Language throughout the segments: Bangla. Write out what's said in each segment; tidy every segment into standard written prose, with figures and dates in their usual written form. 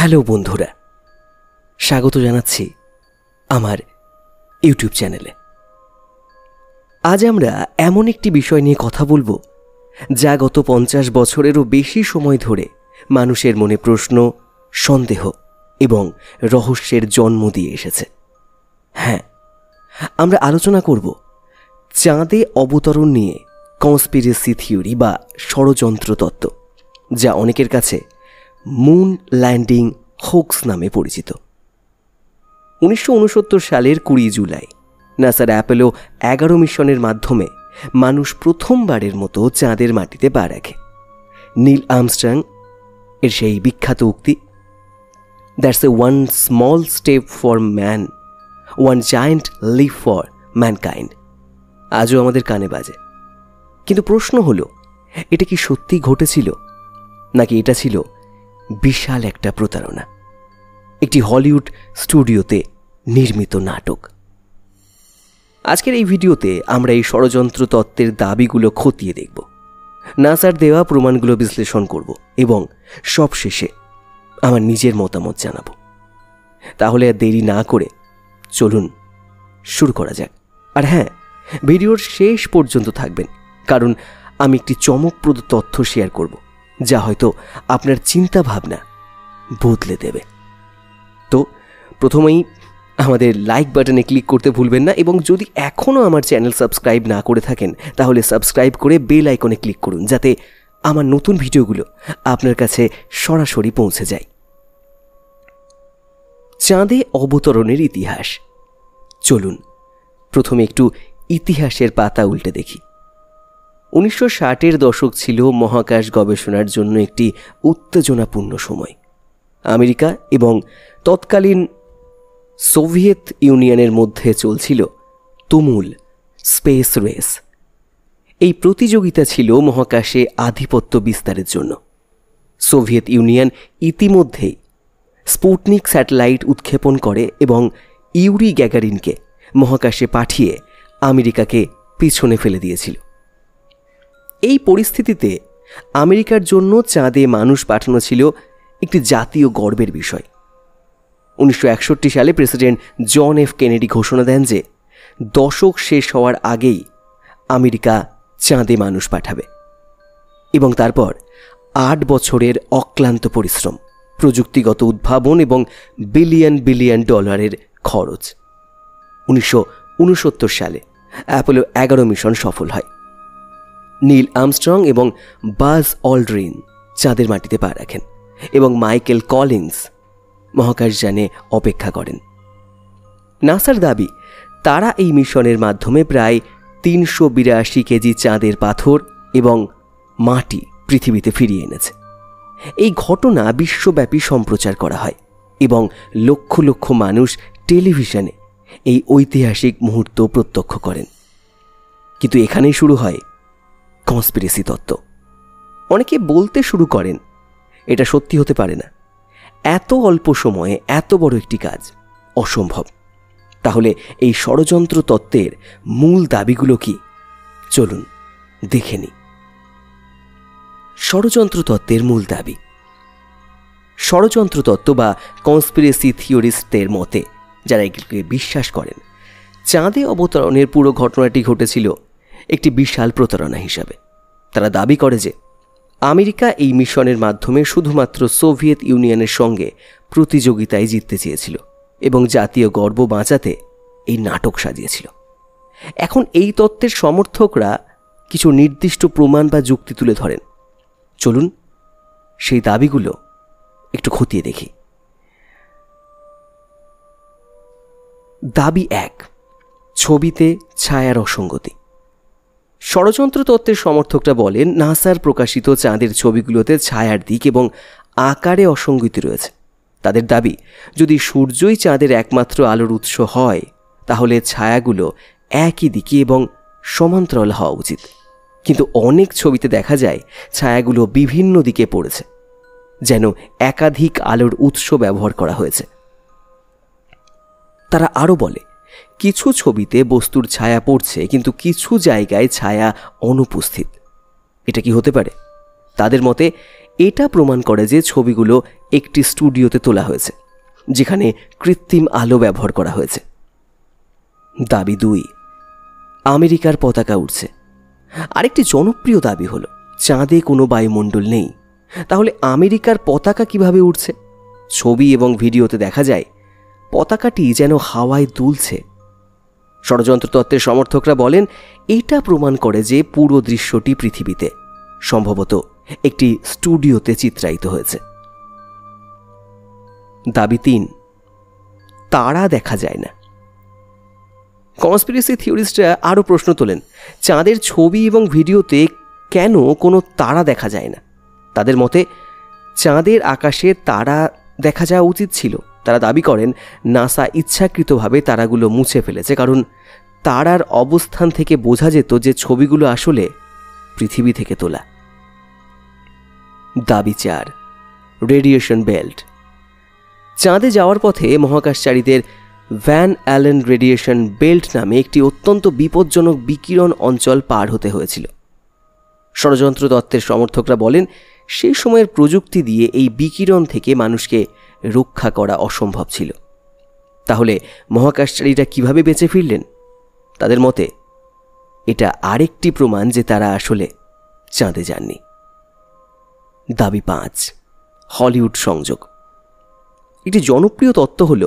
হ্যালো বন্ধুরা, স্বাগত জানাচ্ছি আমার ইউটিউব চ্যানেলে। আজ আমরা এমন একটি বিষয় নিয়ে কথা বলবো যা গত 50 বছরেরও বেশি সময় ধরে মানুষের মনে প্রশ্ন, সন্দেহ এবং রহস্যের জন্ম দিয়ে এসেছে। হ্যাঁ, আমরা আলোচনা করব চাঁদে অবতরণ নিয়ে কনস্পিরেসি থিওরি বা ষড়যন্ত্র তত্ত্ব, যা অনেকের কাছে মুন ল্যান্ডিং হোক্স নামে পরিচিত। 1969 সালের 20 জুলাই নাসার অ্যাপোলো 11 মিশনের মাধ্যমে মানুষ প্রথমবারের মতো চাঁদের মাটিতে পা রাখে। নীল আর্মস্ট্রং এর সেই বিখ্যাত উক্তি, that's a one small step for man, one giant leap for mankind, আজও আমাদের কানে বাজে। কিন্তু প্রশ্ন হলো, এটা কি সত্যি ঘটেছিল, নাকি এটা ছিল বিশাল একটা প্রতারণা, একটি হলিউড স্টুডিওতে নির্মিত নাটক? আজকের এই ভিডিওতে আমরা এই ষড়যন্ত্র তত্ত্বের দাবিগুলো খতিয়ে দেখব, নাসার দেওয়া প্রমাণগুলো বিশ্লেষণ করব এবং সবশেষে আমার নিজের মতামত জানাবো। তাহলে আর দেরি না করে চলুন শুরু করা যাক। আর হ্যাঁ, ভিডিওর শেষ পর্যন্ত থাকবেন, কারণ আমি একটি চমকপ্রদ তথ্য শেয়ার করব যা হয়তো আপনার চিন্তা ভাবনা বদলে দেবে। তো প্রথমেই আমাদের লাইক বাটনে ক্লিক করতে ভুলবেন না, এবং যদি এখনও আমার চ্যানেল সাবস্ক্রাইব না করে থাকেন তাহলে সাবস্ক্রাইব করে বেল আইকনে ক্লিক করুন, যাতে আমার নতুন ভিডিওগুলো আপনার কাছে সরাসরি পৌঁছে যায়। চাঁদে অবতরণের ইতিহাস। চলুন প্রথমে একটু ইতিহাসের পাতা উল্টে দেখি। 1960-এর দশক ছিল মহাকাশ গবেষণার জন্য একটি উত্তেজনাপূর্ণ সময়। আমেরিকা এবং তৎকালীন সোভিয়েত ইউনিয়নের মধ্যে চলছিল তুমুল স্পেস রেস। এই প্রতিযোগিতা ছিল মহাকাশে আধিপত্য বিস্তারের জন্য। সোভিয়েত ইউনিয়ন ইতিমধ্যেই স্পুটনিক স্যাটেলাইট উৎক্ষেপণ করে এবং ইউরি গ্যাগারিনকে মহাকাশে পাঠিয়ে আমেরিকাকে পিছনে ফেলে দিয়েছিল। এই পরিস্থিতিতে আমেরিকার জন্য চাঁদে মানুষ পাঠানো ছিল একটি জাতীয় গর্বের বিষয়। 1961 সালে প্রেসিডেন্ট জন এফ কেনেডি ঘোষণা দেন যে দশক শেষ হওয়ার আগেই আমেরিকা চাঁদে মানুষ পাঠাবে, এবং তারপর 8 বছরের অক্লান্ত পরিশ্রম, প্রযুক্তিগত উদ্ভাবন এবং বিলিয়ন বিলিয়ন ডলারের খরচ। 1969 সালে অ্যাপোলো 11 মিশন সফল হয়। নীল আর্মস্ট্রং এবং বাজ অল্ড্রিন চাঁদের মাটিতে পা রাখেন এবং মাইকেল কলিন্স মহাকাশযানে অপেক্ষা করেন। নাসার দাবি, তারা এই মিশনের মাধ্যমে প্রায় 382 কেজি চাঁদের পাথর এবং মাটি পৃথিবীতে ফিরিয়ে এনেছে। এই ঘটনা বিশ্বব্যাপী সম্প্রচার করা হয় এবং লক্ষ লক্ষ মানুষ টেলিভিশনে এই ঐতিহাসিক মুহূর্ত প্রত্যক্ষ করেন। কিন্তু এখানেই শুরু হয় কনস্পিরেসি তত্ত্ব। অনেকে বলতে শুরু করেন, এটা সত্যি হতে পারে না, এত অল্প সময়ে এত বড় একটি কাজ অসম্ভব। তাহলে এই ষড়যন্ত্র তত্ত্বের মূল দাবিগুলো কি? চলুন দেখে নিই। ষড়যন্ত্র তত্ত্বের মূল দাবি। ষড়যন্ত্র তত্ত্ব বা কনস্পিরেসি থিওরিস্টদের মতে, যারা এগুলোকে বিশ্বাস করেন, চাঁদে অবতরণের পুরো ঘটনাটি ঘটেছিল একটি বিশাল প্রতারণা হিসাবে। তারা দাবি করে যে আমেরিকা এই মিশনের মাধ্যমে শুধুমাত্র সোভিয়েত ইউনিয়নের সঙ্গে প্রতিযোগিতায় জিততে চেয়েছিল এবং জাতীয় গর্ব বাঁচাতে এই নাটক সাজিয়েছিল। এখন এই তত্ত্বের সমর্থকরা কিছু নির্দিষ্ট প্রমাণ বা যুক্তি তুলে ধরেন। চলুন সেই দাবিগুলো একটু খতিয়ে দেখি। দাবি 1, ছবিতে ছায়ার অসঙ্গতি। ষড়যন্ত্র তত্ত্বের সমর্থকরা বলেন, নাসার প্রকাশিত চাঁদের ছবিগুলোতে ছায়ার দিক এবং আকারে অসঙ্গতি রয়েছে। তাদের দাবি, যদি সূর্যই চাঁদের একমাত্র আলোর উৎস হয় তাহলে ছায়াগুলো একই দিকে এবং সমান্তরাল হওয়া উচিত। কিন্তু অনেক ছবিতে দেখা যায় ছায়াগুলো বিভিন্ন দিকে পড়েছে, যেন একাধিক আলোর উৎস ব্যবহার করা হয়েছে। তারা আরও বলে, কিছু ছবিতে বস্তুর ছায়া পড়ছে কিন্তু কিছু জায়গায় ছায়া অনুপস্থিত। এটা কি হতে পারে? তাদের মতে এটা প্রমাণ করে যে ছবিগুলো একটি স্টুডিওতে তোলা হয়েছে, যেখানে কৃত্রিম আলো ব্যবহার করা হয়েছে। দাবি 2, আমেরিকার পতাকা উড়ছে। আরেকটি জনপ্রিয় দাবি হলো চাঁদে কোনো বায়ুমণ্ডল নেই, তাহলে আমেরিকার পতাকা কিভাবে উড়ছে? ছবি এবং ভিডিওতে দেখা যায় পতাকাটি যেন হাওয়ায় দুলছে। ষড়যন্ত্র তত্ত্বের সমর্থকরা বলেন এটা প্রমাণ করে যে পুরো দৃশ্যটি পৃথিবীতে, সম্ভবত একটি স্টুডিওতে চিত্রায়িত হয়েছে। দাবি 3, তারা দেখা যায় না। কনস্পিরেসি থিওরিস্টরা আরও প্রশ্ন তোলেন, চাঁদের ছবি এবং ভিডিওতে কেন কোনো তারা দেখা যায় না? তাদের মতে চাঁদের আকাশে তারা দেখা যাওয়া উচিত ছিল। তারা দাবি করেন নাসা ইচ্ছাকৃতভাবে তারাগুলো মুছে ফেলেছে, কারণ তারার অবস্থান থেকে বোঝা যেত যে ছবিগুলো আসলে পৃথিবী থেকে তোলা। দাবি 4, রেডিয়েশন বেল্ট। চাঁদে যাওয়ার পথে মহাকাশচারীদের ভ্যান অ্যালেন রেডিয়েশন বেল্ট নামে একটি অত্যন্ত বিপজ্জনক বিকিরণ অঞ্চল পার হতে হয়েছিল। ষড়যন্ত্র তত্ত্বের সমর্থকরা বলেন সেই সময়ের প্রযুক্তি দিয়ে এই বিকিরণ থেকে মানুষকে রক্ষা করা অসম্ভব ছিল। তাহলে মহাকাশচারীরা কিভাবে বেঁচে ফিরলেন? তাদের মতে এটা আরেকটি প্রমাণ যে তারা আসলে চাঁদে যাননি। দাবি 5, হলিউড সংযোগ। একটি জনপ্রিয় তত্ত্ব হল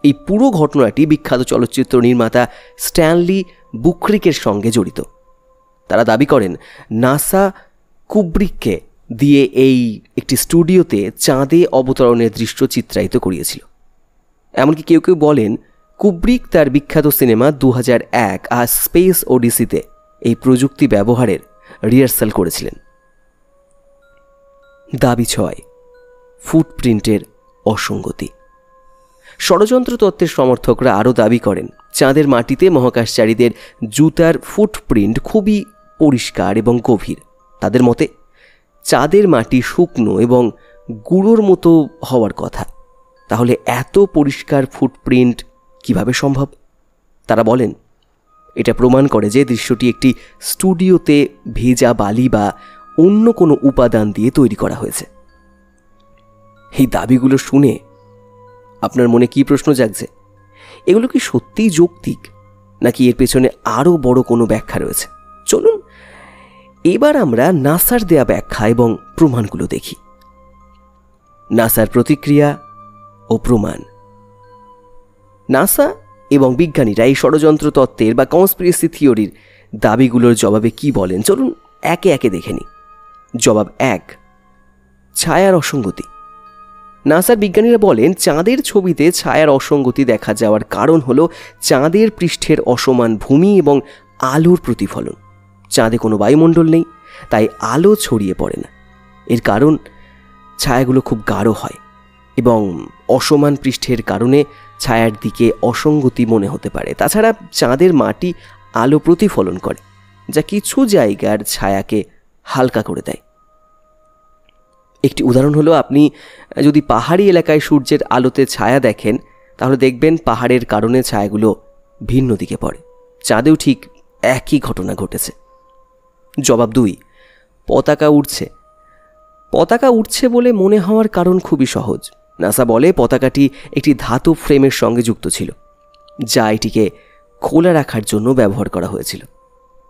এই পুরো ঘটনাটি বিখ্যাত চলচ্চিত্র নির্মাতা স্ট্যানলি বুকরিকের সঙ্গে জড়িত। তারা দাবি করেন নাসা কুব্রিককে দিয়ে একটি স্টুডিওতে চাঁদে অবতরণের দৃশ্য চিত্রায়িত করিয়েছিল। এমনকি কেউ কেউ বলেন কুব্রিক তার বিখ্যাত সিনেমা 2001 আর স্পেস ওডিসিতে এই প্রযুক্তি ব্যবহারের রিহার্সাল করেছিলেন। দাবি 6, ফুটপ্রিন্টের অসঙ্গতি। ষড়যন্ত্র তত্ত্বের সমর্থকরা আরও দাবি করেন চাঁদের মাটিতে মহাকাশচারীদের জুতার ফুটপ্রিন্ট খুবই পরিষ্কার এবং গভীর। তাদের মতে চাঁদের মাটি শুকনো এবং গুঁড়োর মতো হওয়ার কথা। তাহলে এত পরিষ্কার ফুটপ্রিন্ট কিভাবে সম্ভব? তারা বলেন এটা প্রমাণ করে যে দৃশ্যটি একটি স্টুডিওতে ভেজা বালি বা অন্য কোনো উপাদান দিয়ে তৈরি করা হয়েছে। এই দাবিগুলো শুনে আপনার মনে কি প্রশ্ন জাগছে? এগুলো কি সত্যিই যৌক্তিক, নাকি এর পেছনে আরও বড় কোনো ব্যাখ্যা রয়েছে? চলুন এবার আমরা নাসার দেয়া ব্যাখ্যা এবং প্রমাণগুলো দেখি। নাসার প্রতিক্রিয়া ও প্রমাণ। নাসা এবং বিজ্ঞানীরা এই ষড়যন্ত্র তত্ত্বের বা কনস্পিরেসি থিওরির দাবিগুলোর জবাবে কি বলেন চলুন একে একে দেখে নিই। জবাব 1, ছায়ার অসঙ্গতি। নাসার বিজ্ঞানীরা বলেন চাঁদের ছবিতে ছায়ার অসঙ্গতি দেখা যাওয়ার কারণ হলো চাঁদের পৃষ্ঠের অসমান ভূমি এবং আলোর প্রতিফলন। চাঁদে কোনো বায়ুমণ্ডল নেই, তাই আলো ছড়িয়ে পড়ে না। এর কারণ ছায়াগুলো খুব গাঢ় হয় এবং অসমান পৃষ্ঠের কারণে ছায়ার দিকে অসঙ্গতি মনে হতে পারে। তাছাড়া চাঁদের মাটি আলো প্রতিফলন করে, যা কিছু জায়গার ছায়াকে হালকা করে দেয়। একটি উদাহরণ হলো আপনি যদি পাহাড়ি এলাকায় সূর্যের আলোতে ছায়া দেখেন, তাহলে দেখবেন পাহাড়ের কারণে ছায়াগুলো ভিন্ন দিকে পড়ে। চাঁদেও ঠিক একই ঘটনা ঘটেছে। জবাব 2, পতাকা উড়ছে। পতাকা উড়ছে বলে মনে হওয়ার কারণ খুবই সহজ। নাসা বলে পতাকাটি একটি ধাতব ফ্রেমের সঙ্গে যুক্ত ছিল, যা এটিকে খোলা রাখার জন্য ব্যবহার করা হয়েছিল।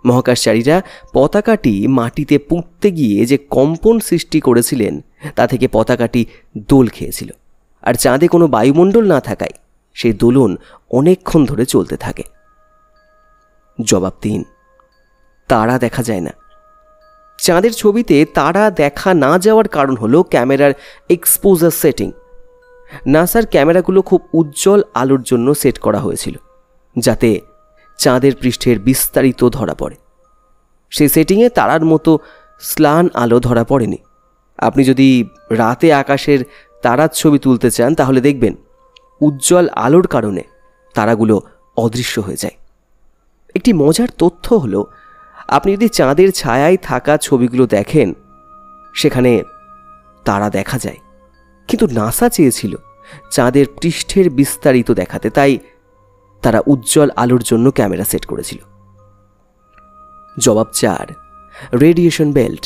মহাকাশচারীরা পতাকাটি মাটিতে পুঁততে গিয়ে যে কম্পন সৃষ্টি করেছিলেন তা থেকে পতাকাটি দোল খেয়েছিল, আর চাঁদে কোনো বায়ুমণ্ডল না থাকায় সেই দোলন অনেকক্ষণ ধরে চলতে থাকে। জবাব 3, তারা দেখা যায় না। চাঁদের ছবিতে তারা দেখা না যাওয়ার কারণ হলো ক্যামেরার এক্সপোজার সেটিং। নাসার ক্যামেরাগুলো খুব উজ্জ্বল আলোর জন্য সেট করা হয়েছিল, যাতে চাঁদের পৃষ্ঠের বিস্তারিত ধরা পড়ে। সেই সেটিংয়ে তারার মতো স্লান আলো ধরা পড়েনি। আপনি যদি রাতে আকাশের তারার ছবি তুলতে চান, তাহলে দেখবেন উজ্জ্বল আলোর কারণে তারাগুলো অদৃশ্য হয়ে যায়। একটি মজার তথ্য হলো আপনি যদি চাঁদের ছায়ায় থাকা ছবিগুলো দেখেন, সেখানে তারা দেখা যায়, কিন্তু নাসা চেয়েছিল চাঁদের পৃষ্ঠের বিস্তারিত দেখাতে, তাই তারা উজ্জ্বল আলোর জন্য ক্যামেরা সেট করেছিল। জবাব 4, radiation belt.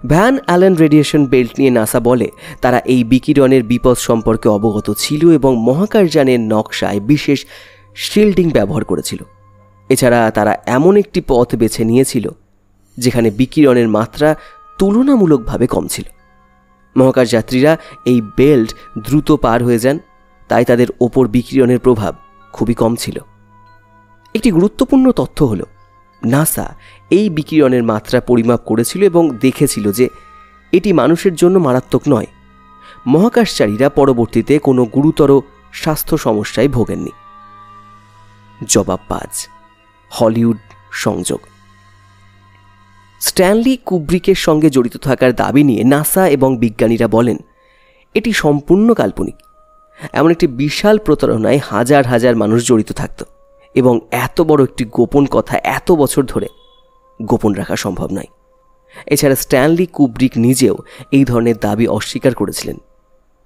Van Allen radiation belt নিয়ে নাসা বলে তারা এই বিকিরণের বিপদ সম্পর্কে অবগত ছিল এবং মহাকাশযানের নকশায় বিশেষ শিল্ডিং ব্যবহার করেছিল। এছাড়া তারা এমন একটি পথ বেছে নিয়েছিল যেখানে বিকিরণের মাত্রা তুলনামূলকভাবে কম ছিল। মহাকাশ যাত্রীরা এই বেল্ট দ্রুত পার হয়ে যান, তাই তাদের ওপর বিকিরণের প্রভাব খুবই কম ছিল। একটি গুরুত্বপূর্ণ তথ্য হলো নাসা এই বিকিরণের মাত্রা পরিমাপ করেছিল এবং দেখেছিল যে এটি মানুষের জন্য মারাত্মক নয়। মহাকাশচারীরা পরবর্তীতে কোনো গুরুতর স্বাস্থ্য সমস্যায় ভোগেননি। জবাব 5, হলিউড সংযোগ। স্ট্যানলি কুব্রিকের সঙ্গে জড়িত থাকার দাবি নিয়ে নাসা এবং বিজ্ঞানীরা বলেন এটি সম্পূর্ণ কাল্পনিক। এমন একটি বিশাল প্রতারণায় হাজার হাজার মানুষ জড়িত থাকত এবং এত বড় একটি গোপন কথা এত বছর ধরে গোপন রাখা সম্ভব নয়। এছাড়া স্ট্যানলি কুব্রিক নিজেও এই ধরনের দাবি অস্বীকার করেছিলেন।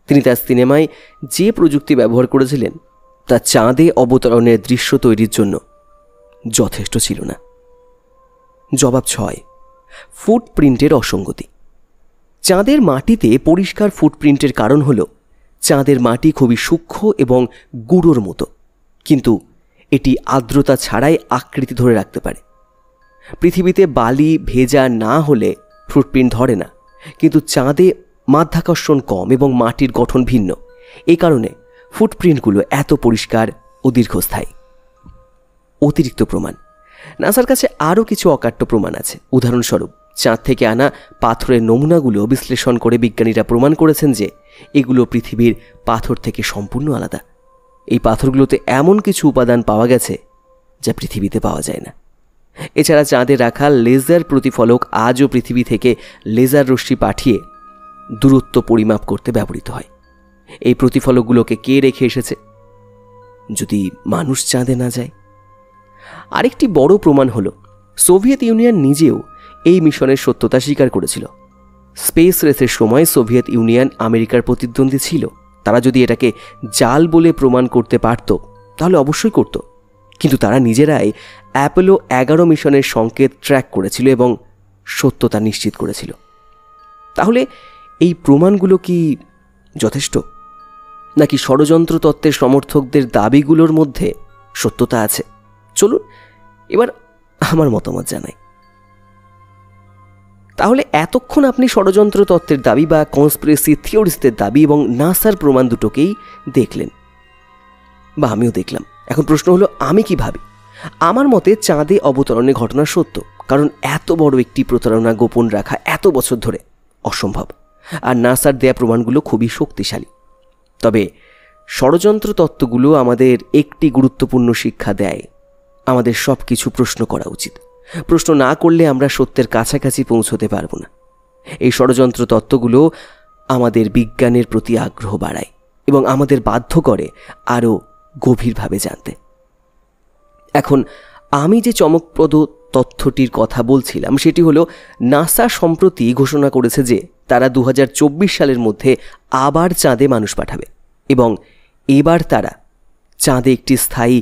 তিনি তার সিনেমায় যে প্রযুক্তি ব্যবহার করেছিলেন তা চাঁদে অবতরণের দৃশ্য তৈরির জন্য যথেষ্ট ছিল না। জবাব 6, ফুটপ্রিন্টের অসঙ্গতি। চাঁদের মাটিতে পরিষ্কার ফুটপ্রিন্টের কারণ হল চাঁদের মাটি খুবই সূক্ষ্ম এবং গুঁড়োর মতো, কিন্তু এটি আর্দ্রতা ছাড়াই আকৃতি ধরে রাখতে পারে। পৃথিবীতে বালি ভেজা না হলে ফুটপ্রিন্ট ধরে না, কিন্তু চাঁদে মাধ্যাকর্ষণ কম এবং মাটির গঠন ভিন্ন। এই কারণে ফুটপ্রিন্টগুলো এত পরিষ্কার ও দীর্ঘস্থায়ী। অতিরিক্ত প্রমাণ। নাসার কাছে আরও কিছু অকাট্য প্রমাণ আছে। উদাহরণস্বরূপ, চাঁদ থেকে আনা পাথরের নমুনাগুলো বিশ্লেষণ করে বিজ্ঞানীরা প্রমাণ করেছেন যে এগুলো পৃথিবীর পাথর থেকে সম্পূর্ণ আলাদা। এই পাথরগুলোতে এমন কিছু উপাদান পাওয়া গেছে যা পৃথিবীতে পাওয়া যায় না। এছাড়া চাঁদে রাখা লেজার প্রতিফলক আজও পৃথিবী থেকে লেজার রশ্মি পাঠিয়ে দূরত্ব পরিমাপ করতে ব্যবহৃত হয়। এই প্রতিফলকগুলোকে কে রেখে এসেছে যদি মানুষ চাঁদে না যায়? আরেকটি বড় প্রমাণ হলো সোভিয়েত ইউনিয়ন নিজেও এই মিশনের সত্যতা স্বীকার করেছিল। স্পেস রেসের সময় সোভিয়েত ইউনিয়ন আমেরিকার প্রতিদ্বন্দ্বী ছিল। তারা যদি এটাকে জাল বলে প্রমাণ করতে পারত তাহলে অবশ্যই করত, কিন্তু তারা নিজেরাই অ্যাপোলো 11 মিশনের সংকেত ট্র্যাক করেছিল এবং সত্যতা নিশ্চিত করেছিল। তাহলে এই প্রমাণগুলো কি যথেষ্ট, নাকি ষড়যন্ত্র তত্ত্বের সমর্থকদের দাবিগুলোর মধ্যে সত্যতা আছে? চলুন এবার আমার মতামত জানাই। তাহলে এতক্ষণ আপনি ষড়যন্ত্র তত্ত্বের দাবি বা কনস্পিরেসি থিওরিস্টদের দাবি এবং নাসার প্রমাণ দুটোকেই দেখলেন, বা আমিও দেখলাম। এখন প্রশ্ন হলো আমি কি ভাবি। আমার মতে চাঁদে অবতরণের ঘটনা সত্য, কারণ এত বড় একটি প্রতারণা গোপন রাখা এত বছর ধরে অসম্ভব, আর নাসার দেয়া প্রমাণগুলো খুবই শক্তিশালী। তবে ষড়যন্ত্র তত্ত্বগুলো আমাদের একটি গুরুত্বপূর্ণ শিক্ষা দেয়, আমাদের সব কিছু প্রশ্ন করা উচিত। প্রশ্ন না করলে আমরা সত্যের কাছাকাছি পৌঁছতে পারব না। এই ষড়যন্ত্র তত্ত্বগুলো আমাদের বিজ্ঞানের প্রতি আগ্রহ বাড়ায় এবং আমাদের বাধ্য করে আরও গভীরভাবে জানতে। এখন আমি যে চমকপ্রদ তথ্যটির কথা বলছিলাম সেটি হলো নাসা সম্প্রতি ঘোষণা করেছে যে তারা 2024 সালের মধ্যে আবার চাঁদে মানুষ পাঠাবে এবং এবার তারা চাঁদে একটি স্থায়ী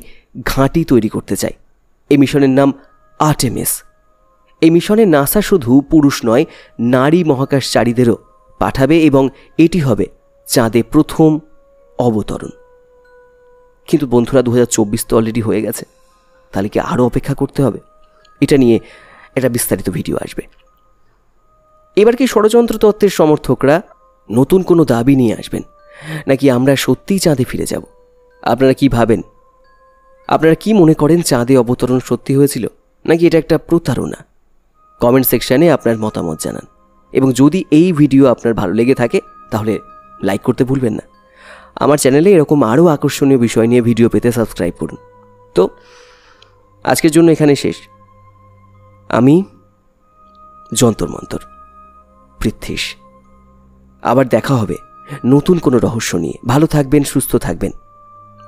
ঘাঁটি তৈরি করতে চায়। এই মিশনের নাম আর্টেমিস। এই মিশনে নাসা শুধু পুরুষ নয়, নারী মহাকাশচারীদেরও পাঠাবে এবং এটি হবে চাঁদে প্রথম অবতরণ। কিন্তু বন্ধুরা, 2024 তো অলরেডি হয়ে গেছে, তাহলে কি আরও অপেক্ষা করতে হবে? এটা নিয়ে একটা বিস্তারিত ভিডিও আসবে। এবার কি ষড়যন্ত্র তত্ত্বের সমর্থকরা নতুন কোনো দাবি নিয়ে আসবেন, নাকি আমরা সত্যিই চাঁদে ফিরে যাব? আপনারা কি ভাবেন? আপনারা কি মনে করেন, চাঁদে অবতরণ সত্যি হয়েছিল নাকি এটা একটা প্রতারণা? কমেন্ট সেকশানে আপনার মতামত জানান, এবং যদি এই ভিডিও আপনার ভালো লেগে থাকে তাহলে লাইক করতে ভুলবেন না। আমার চ্যানেলে এরকম আরও আকর্ষণীয় বিষয় নিয়ে ভিডিও পেতে সাবস্ক্রাইব করুন। তো আজকের জন্য এখানে শেষ। আমি যন্তর মন্তর পৃথ্বীশ। আবার দেখা হবে নতুন কোনো রহস্য নিয়ে। ভালো থাকবেন, সুস্থ থাকবেন,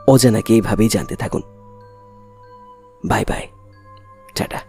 অজানাকে এইভাবেই জানতে থাকুন। Bye bye, tata.